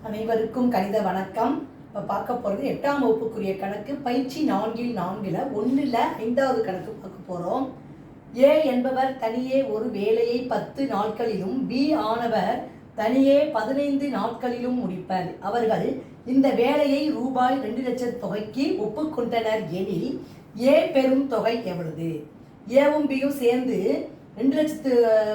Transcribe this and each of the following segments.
அனைவருக்கும் கணித வணக்கம். இப்போ பார்க்க போகிறது 8ஆம் வகுப்புக்குரிய கணக்கு பயிற்சி 4 1 5வது கணக்கு பார்க்க போகிறோம். ஏ என்பவர் தனியே ஒரு வேலையை 10 நாட்களிலும் பி ஆனவர் தனியே 15 நாட்களிலும் முடிப்பர். அவர்கள் இந்த வேலையை ரூபாய் 2 லட்சம் தொகைக்கு ஒப்புக்கொண்டனர் எனில் ஏ பெறும் தொகை எவ்வளவு? ஏவும் பியும் சேர்ந்து 2 லட்சத்து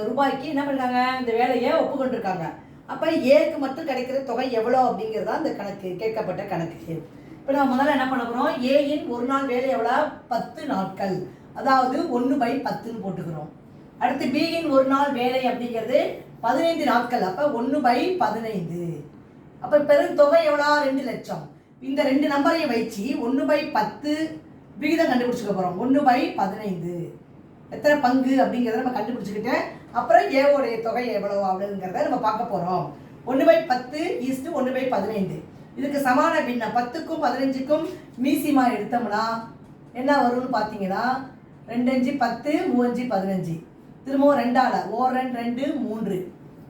ரூபாய்க்கு என்ன பண்ணுறாங்க? இந்த வேலையை ஒப்புக்கொண்டிருக்காங்க. அப்போ ஏக்கு மட்டும் கிடைக்கிற தொகை எவ்வளோ அப்படிங்கிறதா இந்த கணக்கு, கேட்கப்பட்ட கணக்கு. இப்போ நம்ம முதல்ல என்ன பண்ண போகிறோம்? ஏயின் ஒரு நாள் வேலை எவ்வளோ? 10 நாட்கள், அதாவது 1/10ன்னு போட்டுக்கிறோம். அடுத்து பியின் ஒரு நாள் வேலை அப்படிங்கிறது 15 நாட்கள், அப்போ 1/15. அப்போ பெரும் தொகை எவ்வளோ? 2 லட்சம். இந்த 2 நம்பரையும் வச்சு 1/10 விகிதம் கண்டுபிடிச்சிக்க போகிறோம். 1/15 எத்தனை பங்கு அப்படிங்கிறத நம்ம கண்டுபிடிச்சிக்கிட்டு அப்புறம் ஏவோடைய தொகை எவ்வளோ அப்படிங்கிறத நம்ம பார்க்க போகிறோம். 1/10 = 1/15. இதுக்கு சமான பின்னம் 10க்கும் 15க்கும் மீசிமா எடுத்தோம்னா என்ன வரும்னு பார்த்தீங்கன்னா 2 5 10, 3 5 15, திரும்பவும் 2 ஆள் 1 2 2 3,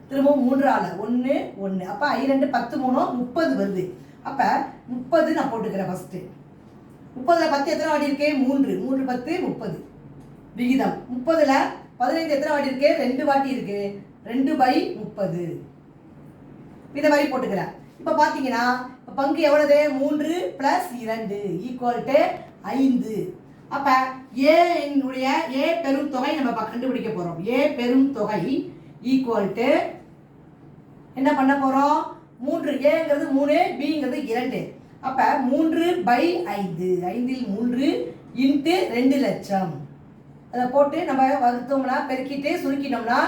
திரும்பவும் 3 ஆள் 1 1, அப்போ 2 10 3 30 வருது. அப்போ 30 நான் போட்டுக்கிறேன். ஃபஸ்ட்டு 30ல் 10 எத்தனை வாட்டி இருக்கு? 3 3 10 30 விகிதம். 30ல் 15 எத்தனை வாட்டி இருக்கு? 2 வாட்டி இருக்கு. 2/30 இந்த மாதிரி போட்டுக்கிறேன். இப்போ பார்த்தீங்கன்னா பங்கு எவ்வளவு? 3 + 2 = 5. அப்போ ஏனுடைய ஏ பெரும் தொகை நம்ம கண்டுபிடிக்க போகிறோம். ஏ பெரும் தொகை = என்ன பண்ண போகிறோம்? 3, ஏங்கிறது 3, பிங்கிறது 2. அப்போ 3/5, 5ல் 3 × 2 லட்சம். அதை போட்டு நம்ம வகுத்தோம்னா, பெருக்கிட்டு சுருக்கினோம்னா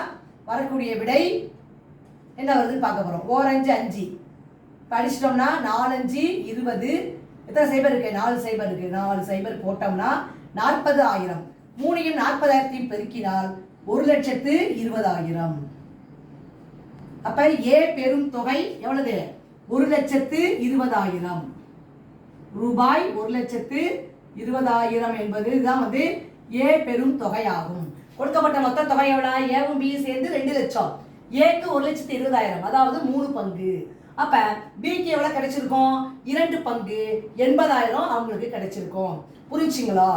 வரக்கூடிய விடை என்ன வருதுன்னு பார்க்க போகிறோம். 1 5 5 படிச்சிட்டோம்னா 4 5 20. எத்தனை சைபர் இருக்குது? 4 சைபர் இருக்குது. 4 சைபர் போட்டோம்னா 40,000. 3யும் 40,000 பெருக்கினால் 1,20,000. அப்போ ஏ பெரும் தொகை எவ்வளவு? 1,20,000 ரூபாய். 1,20,000 என்பது தான் ஏ பெரும் தொகையாகும். கொடுக்கப்பட்ட மொத்த தொகை எவ்வளோ? ஏவும் பியும் சேர்ந்து 2 லட்சம். ஏக்கு 1,20,000, அதாவது 3 பங்கு. அப்ப பிக்கு எவ்வளவு கிடைச்சிருக்கும்? 2 பங்கு 80,000 அவங்களுக்கு கிடைச்சிருக்கும். புரிஞ்சுங்களா?